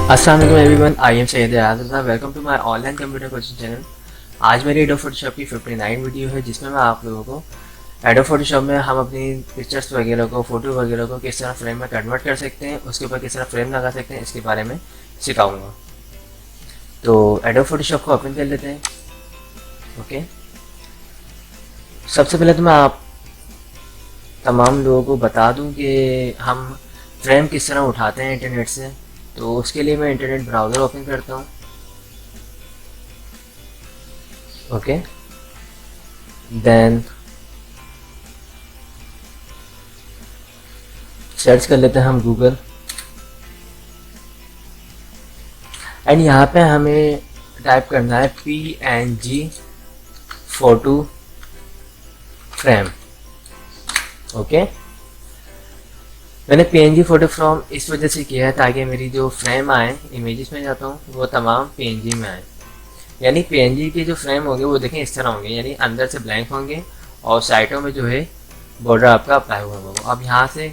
अस्सलाम वालेकुम everyone, I am Syed Azad. Welcome to my online computer coaching channel. आज मेरी एडोब फोटोशॉप की 59 वीडियो है, जिसमें मैं आप लोगों को एडोब फोटोशॉप में हम अपनी पिक्चर्स वगैरह को, फोटो वगैरह को किस तरह फ्रेम में कन्वर्ट कर सकते हैं, उसके ऊपर किस तरह फ्रेम लगा सकते हैं, इसके बारे में सिखाऊंगा। तो एडोब फोटोशॉप को ओपन कर लेते हैं। ओके, सबसे पहले तो मैं आप तमाम लोगों को बता दूं कि हम फ्रेम किस तरह उठाते हैं इंटरनेट से। तो उसके लिए मैं इंटरनेट ब्राउज़र ओपन करता हूँ। ओके, देन सर्च कर लेते हैं हम गूगल, एंड यहाँ पे हमें टाइप करना है PNG फोटो फ्रेम। ओके, मैंने PNG फोटो फ्रेम इस वजह से किया है ताकि मेरी जो फ्रेम आए, इमेजेस में जाता हूँ, वो तमाम PNG में आए। यानी PNG के जो फ्रेम होंगे वो देखें इस तरह होंगे, यानी अंदर से ब्लैंक होंगे और साइडों में जो है बॉर्डर आपका अप्लाई हुआ होगा। अब यहाँ से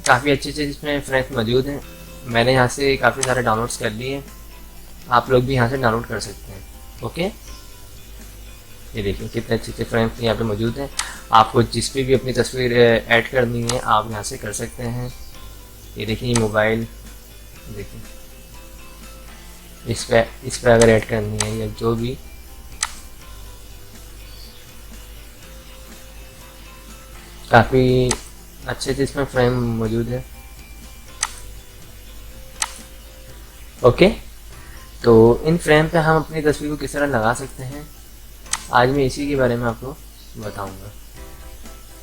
काफ़ी अच्छे अच्छे इसमें फ्रेम्स मौजूद हैं। मैंने यहाँ से काफ़ी सारे डाउनलोड्स कर लिए हैं, आप लोग भी यहाँ से डाउनलोड कर सकते हैं। ओके, ये देखिए कितने अच्छे अच्छे फ्रेम्स यहाँ पे मौजूद हैं। आपको जिस पे भी अपनी तस्वीर ऐड करनी है आप यहाँ से कर सकते हैं। ये देखिए मोबाइल, देखिए इस पे अगर ऐड करनी है या जो भी, काफ़ी अच्छे से इसमें फ्रेम मौजूद है। ओके, तो इन फ्रेम पे हम अपनी तस्वीर को किस तरह लगा सकते हैं, आज मैं इसी के बारे में आपको बताऊंगा।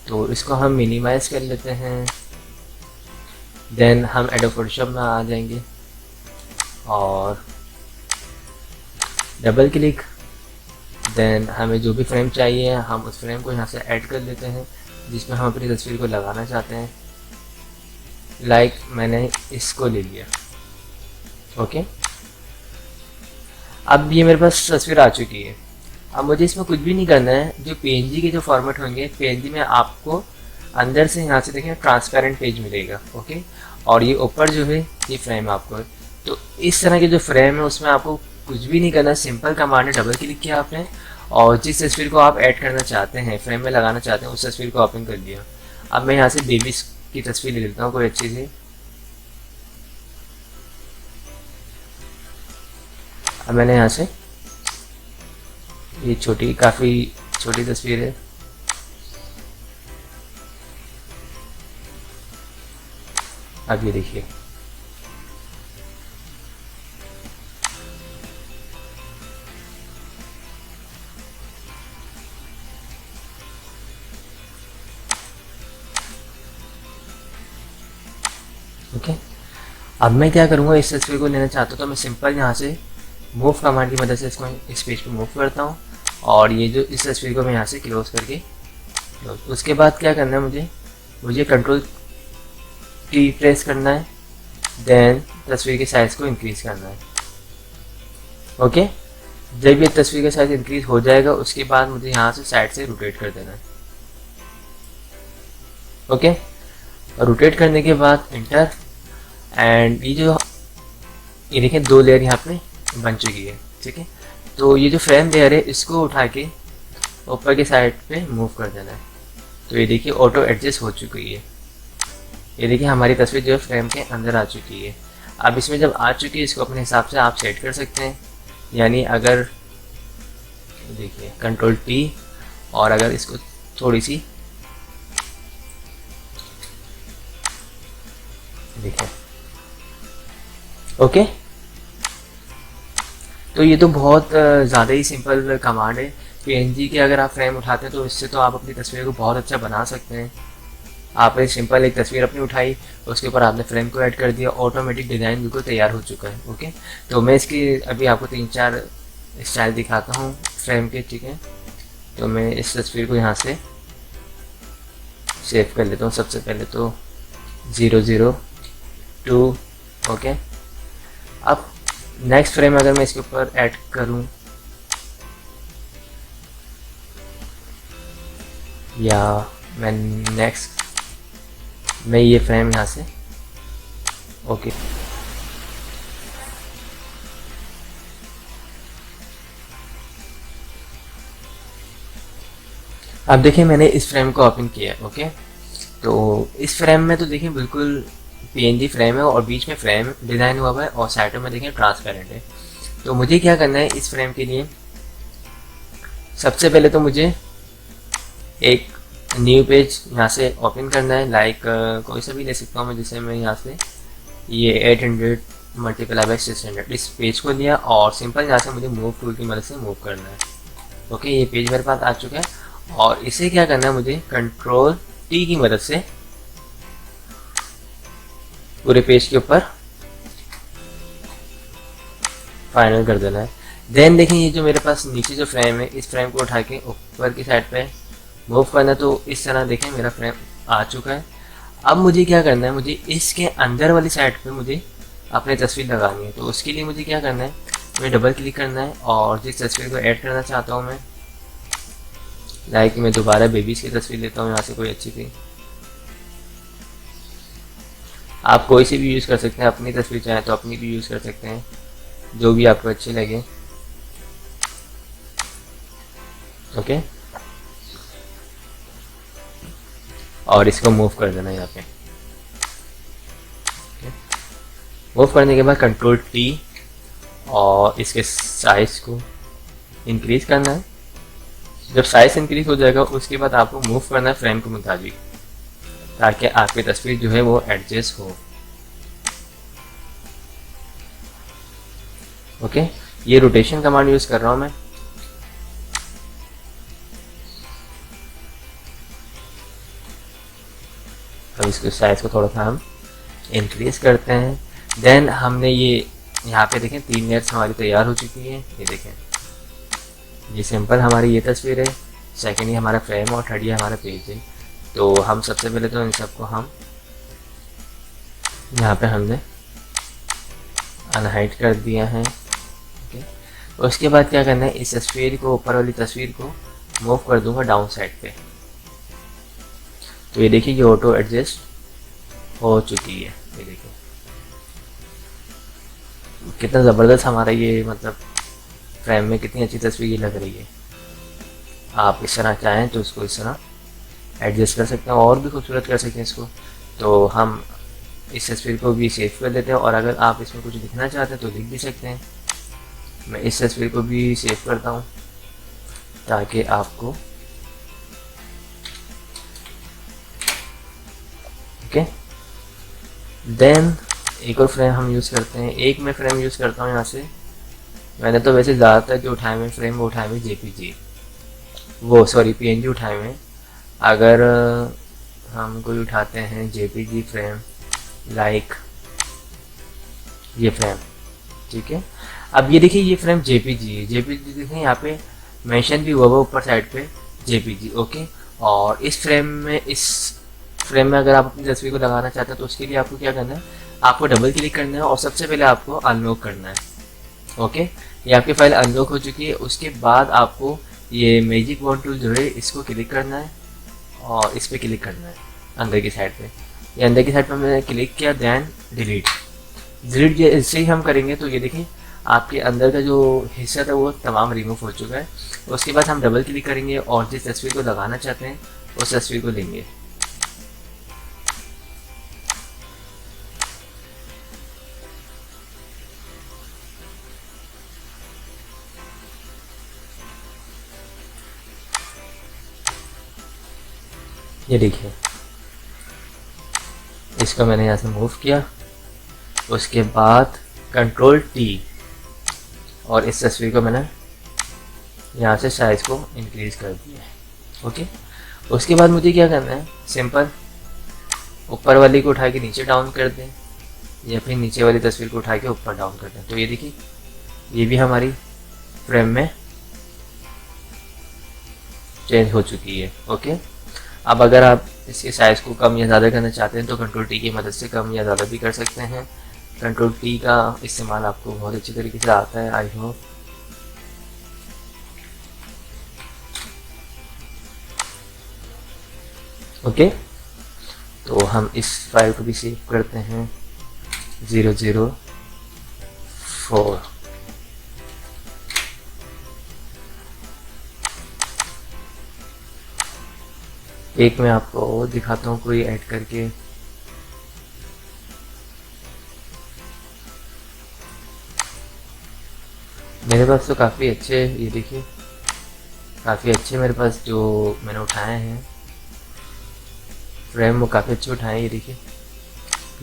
तो इसको हम मिनिमाइज कर लेते हैं, देन हम एडोब फोटोशॉप में आ जाएंगे और डबल क्लिक, देन हमें जो भी फ्रेम चाहिए हम उस फ्रेम को यहाँ से ऐड कर लेते हैं जिसमें हम अपनी तस्वीर को लगाना चाहते हैं। लाइक मैंने इसको ले लिया। ओके, अब ये मेरे पास तस्वीर आ चुकी है। अब मुझे इसमें कुछ भी नहीं करना है। जो PNG के जो फॉर्मेट होंगे, PNG में आपको अंदर से यहाँ से देखें ट्रांसपेरेंट पेज मिलेगा। ओके, और ये ऊपर जो है ये फ्रेम आपको है। तो इस तरह के जो फ्रेम है उसमें आपको कुछ भी नहीं करना, सिंपल कमांड है, डबल क्लिक किया आपने और जिस तस्वीर को आप ऐड करना चाहते हैं, फ्रेम में लगाना चाहते हैं, उस तस्वीर को ओपन कर दिया। अब मैं यहाँ से बेबी की तस्वीर ले लेता हूँ कोई अच्छी सी। अब मैंने यहाँ से ये छोटी, काफ़ी छोटी तस्वीर है, अब ये देखिए। ओके, अब मैं क्या करूँगा, इस तस्वीर को लेना चाहता हूँ तो मैं सिंपल यहाँ से मूव कमांड की मदद से इसको इस पेज पे मूव करता हूँ और ये जो इस तस्वीर को मैं यहाँ से क्लोज करके, उसके बाद क्या करना है, मुझे कंट्रोल T प्रेस करना है, देन तस्वीर के साइज़ को इंक्रीज़ करना है। ओके, जब ये तस्वीर का साइज़ इंक्रीज़ हो जाएगा उसके बाद मुझे यहाँ से साइड से रोटेट कर देना है। ओके, रोटेट करने के बाद इंटर, एंड ये देखें दो लेयर यहाँ पे बन चुकी है। ठीक है, तो ये जो फ्रेम लेयर है इसको उठा के ऊपर के साइड पे मूव कर देना है। तो ये देखिए ऑटो एडजस्ट हो चुकी है। ये देखिए हमारी तस्वीर जो है फ्रेम के अंदर आ चुकी है। अब इसमें जब आ चुकी है इसको अपने हिसाब से आप सेट कर सकते हैं। यानी अगर देखिए कंट्रोल T, और अगर इसको थोड़ी सी देखिए। ओके, तो ये तो बहुत ज़्यादा ही सिंपल कमांड है। PNG के अगर आप फ्रेम उठाते हैं तो इससे तो आप अपनी तस्वीर को बहुत अच्छा बना सकते हैं। आपने सिंपल एक तस्वीर अपनी उठाई, उसके ऊपर आपने फ्रेम को ऐड कर दिया, ऑटोमेटिक डिज़ाइन बिल्कुल तैयार हो चुका है। ओके, तो मैं इसकी अभी आपको 3-4 स्टाइल दिखाता हूँ फ्रेम के। ठीक है, तो मैं इस तस्वीर को यहाँ से सेव कर लेता हूँ। सबसे पहले तो 002। ओके, अब नेक्स्ट फ्रेम अगर मैं इसके ऊपर ऐड करूँ या मैं नेक्स्ट मैं ये फ्रेम यहाँ से ओके अब देखिए मैंने इस फ्रेम को ओपन किया है। ओके, तो इस फ्रेम में तो देखिए बिल्कुल पीएनजी फ्रेम है और बीच में फ्रेम डिज़ाइन हुआ हुआ है और साइड में देखिए ट्रांसपेरेंट है। तो मुझे क्या करना है इस फ्रेम के लिए, सबसे पहले तो मुझे एक न्यू पेज यहाँ से ओपन करना है। लाइक कोई सा भी ले सकता हूँ मैं, जैसे मैं यहाँ से ये 800 मल्टीप्लाई बाई 600 इस पेज को लिया और सिंपल यहाँ से मुझे मूव टूल की मदद से मूव करना है। ओके, ये पेज मेरे पास आ चुका है और इसे क्या करना है, मुझे कंट्रोल टी की मदद से पूरे पेज के ऊपर फाइनल कर देना है। देन देखिए ये जो मेरे पास नीचे जो फ्रेम है, इस फ्रेम को उठा के ऊपर की साइड पे मूव करना है। तो इस तरह देखें मेरा फ्रेम आ चुका है। अब मुझे क्या करना है, मुझे इसके अंदर वाली साइड पे मुझे अपनी तस्वीर लगानी है। तो उसके लिए मुझे क्या करना है, मुझे डबल क्लिक करना है और जिस तस्वीर को ऐड करना चाहता हूँ मैं, लाइक मैं दोबारा बेबीज की तस्वीर लेता हूँ यहाँ से कोई अच्छी थी। आप कोई सी भी यूज़ कर सकते हैं, अपनी तस्वीर चाहें तो अपनी भी यूज़ कर सकते हैं, जो भी आपको अच्छी लगे। ओके, और इसको मूव कर देना यहाँ पे। मूव करने के बाद कंट्रोल टी और इसके साइज को इंक्रीज करना है। जब साइज इंक्रीज हो जाएगा उसके बाद आपको मूव करना है फ्रेम के मुताबिक, ताकि आपकी तस्वीर जो है वो एडजस्ट हो। ओके, ये रोटेशन कमांड यूज कर रहा हूँ मैं। अब इसके साइज को थोड़ा सा हम इंक्रीज करते हैं। देन हमने ये यहाँ पे देखें 3 लेयर्स हमारी तैयार हो चुकी है। ये देखें, ये सिंपल हमारी ये तस्वीर है, सेकंड ये हमारा फ्रेम और थर्ड ये हमारा पेज है। तो हम सबसे पहले तो इन सबको हम यहाँ पे हमने अनहाइड कर दिया है। ओके, उसके बाद क्या करना है, इस तस्वीर को, ऊपर वाली तस्वीर को मूव कर दूंगा डाउन साइड पे। तो ये देखिए ये ऑटो एडजस्ट हो चुकी है। ये देखिए कितना ज़बरदस्त हमारा ये मतलब फ्रेम में कितनी अच्छी तस्वीर लग रही है। आप इस तरह चाहें तो इसको इस तरह एडजस्ट कर सकते हैं और भी खूबसूरत कर सकते हैं इसको। तो हम इस तस्वीर को भी सेव कर लेते हैं और अगर आप इसमें कुछ लिखना चाहते हैं तो लिख भी सकते हैं। मैं इस तस्वीर को भी सेव करता हूँ ताकि आपको, ओके। देन एक और फ्रेम हम यूज़ करते हैं। एक मैं फ्रेम यूज़ करता हूँ यहाँ से, मैंने तो वैसे ज़्यादातर जो उठाए हुए फ्रेम वो उठाए हुए जेपीजी, वो सॉरी पीएनजी उठाए हुए। अगर हम कोई उठाते हैं जेपीजी फ्रेम, लाइक ये फ्रेम, ठीक है। अब ये देखिए ये फ्रेम जेपीजी है। जेपीजी देखें यहाँ पे मेंशन भी हुआ ऊपर साइड पे जेपीजी। ओके, और इस फ्रेम में अगर आप अपनी तस्वीर को लगाना चाहते हैं तो उसके लिए आपको क्या करना है, आपको डबल क्लिक करना है और सबसे पहले आपको अनलॉक करना है। ओके, ये आपकी फाइल अनलॉक हो चुकी है। उसके बाद आपको ये मैजिक वॉन्ड टूल जो है इसको क्लिक करना है और इस पर क्लिक करना है अंदर की साइड पे। ये अंदर की साइड पे मैंने क्लिक किया, देन डिलीट जैसे ही हम करेंगे तो ये देखिए आपके अंदर का जो हिस्सा था वो तमाम रिमूव हो चुका है। उसके बाद हम डबल क्लिक करेंगे और जिस तस्वीर को लगाना चाहते हैं उस तस्वीर को लेंगे। ये देखिए इसको मैंने यहाँ से मूव किया, उसके बाद कंट्रोल टी और इस तस्वीर को मैंने यहाँ से साइज को इंक्रीज कर दिया है। ओके, उसके बाद मुझे क्या करना है, सिंपल ऊपर वाली को उठा के नीचे डाउन कर दें या फिर नीचे वाली तस्वीर को उठा के ऊपर डाउन कर दें। तो ये देखिए ये भी हमारी फ्रेम में चेंज हो चुकी है। ओके, अब अगर आप इसके साइज़ को कम या ज़्यादा करना चाहते हैं तो कंट्रोल टी की मदद से कम या ज़्यादा भी कर सकते हैं। कंट्रोल टी का इस्तेमाल आपको बहुत अच्छी तरीके से आता है, आई होप। ओके, तो हम इस फाइल को भी सेव करते हैं 004। एक मैं आपको और दिखाता हूँ कोई ऐड करके। मेरे पास तो काफ़ी अच्छे, ये देखिए काफ़ी अच्छे मेरे पास जो मैंने उठाए हैं फ्रेम, वो काफ़ी अच्छे उठाए हैं। ये देखिए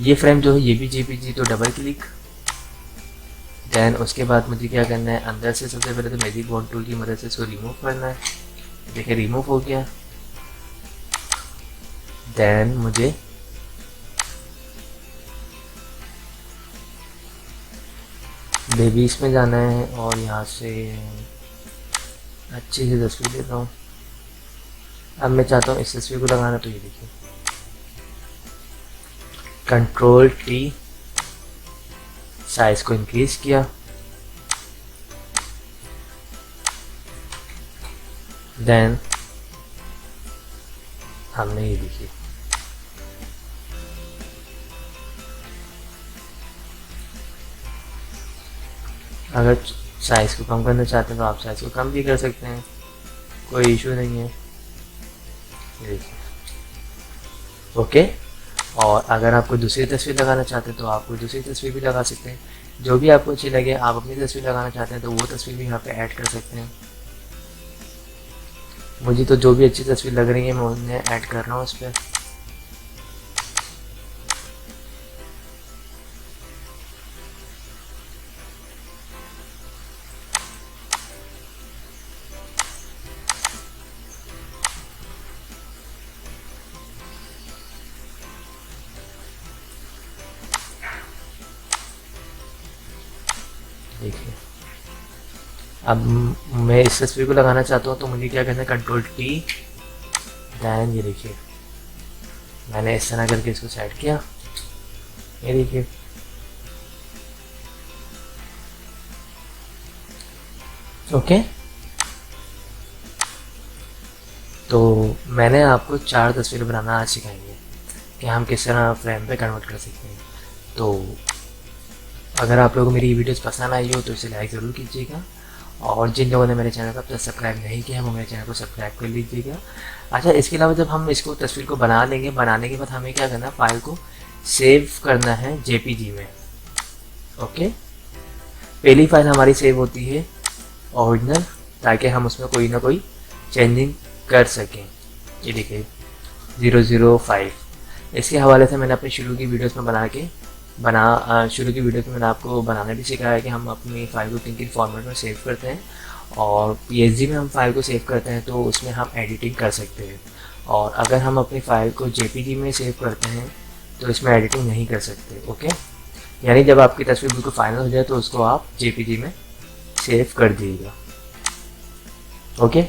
ये फ्रेम जो है ये भी जेपीजी, तो डबल क्लिक। देन उसके बाद मुझे क्या करना है, अंदर से सबसे पहले तो मैजिक बॉन्ड टूल की मदद से इसको रिमूव करना है। देखिए रिमूव हो गया। देन मुझे बेबीज में जाना है और यहाँ से अच्छी सी तस्वीर लेता हूँ। अब मैं चाहता हूँ इस तस्वीर को लगाना, तो ये देखिए कंट्रोल टी, साइज को इंक्रीज किया। देन हमने ये देखिए अगर साइज़ को कम करना चाहते हैं तो आप साइज़ को कम भी कर सकते हैं, कोई इशू नहीं है। ये देखिए ओके। और अगर आपको दूसरी तस्वीर लगाना चाहते हैं तो आप कोई दूसरी तस्वीर भी लगा सकते हैं, जो भी आपको अच्छी लगे। आप अपनी तस्वीर लगाना चाहते हैं तो वो तस्वीर भी यहाँ पे ऐड कर सकते हैं। मुझे तो जो भी अच्छी तस्वीर लग रही है मैं उन्हें ऐड कर रहा हूँ उस पर। देखिए अब मैं इस तस्वीर को लगाना चाहता हूँ तो मुझे क्या करना है, कंट्रोल टी। दैन ये देखिए मैंने इस तरह करके इसको सेट किया। ये देखिए ओके। तो मैंने आपको 4 तस्वीरें बनाना आज सिखाएंगे कि हम किस तरह फ्रेम पे कन्वर्ट कर सकते हैं। तो अगर आप लोगों को मेरी वीडियोस पसंद आई हो तो इसे लाइक ज़रूर कीजिएगा, और जिन लोगों ने मेरे चैनल को अब तक सब्सक्राइब नहीं किया वो मेरे चैनल को सब्सक्राइब कर लीजिएगा। अच्छा, इसके अलावा जब हम इसको तस्वीर को बना लेंगे, बनाने के बाद हमें क्या करना है, फाइल को सेव करना है जेपीजी में। ओके, पहली फाइल हमारी सेव होती है ओरिजिनल, ताकि हम उसमें कोई ना कोई चेंजिंग कर सकें। ये देखिए 005, इसके हवाले से मैंने अपनी शुरू की वीडियोस में शुरू की वीडियोस में मैंने आपको बनाना भी सिखाया है कि हम अपनी फाइल को किन किन फॉर्मेट में सेव करते हैं। और पीएसजी में हम फाइल को सेव करते हैं तो उसमें हम एडिटिंग कर सकते हैं, और अगर हम अपनी फाइल को जेपीजी में सेव करते हैं तो इसमें एडिटिंग नहीं कर सकते। ओके, यानी जब आपकी तस्वीर बिल्कुल फाइनल हो जाए तो उसको आप जेपीजी में सेव कर दीजिएगा। ओके,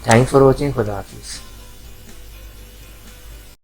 थैंक्स फॉर वॉचिंग, खुदा हाफिज़।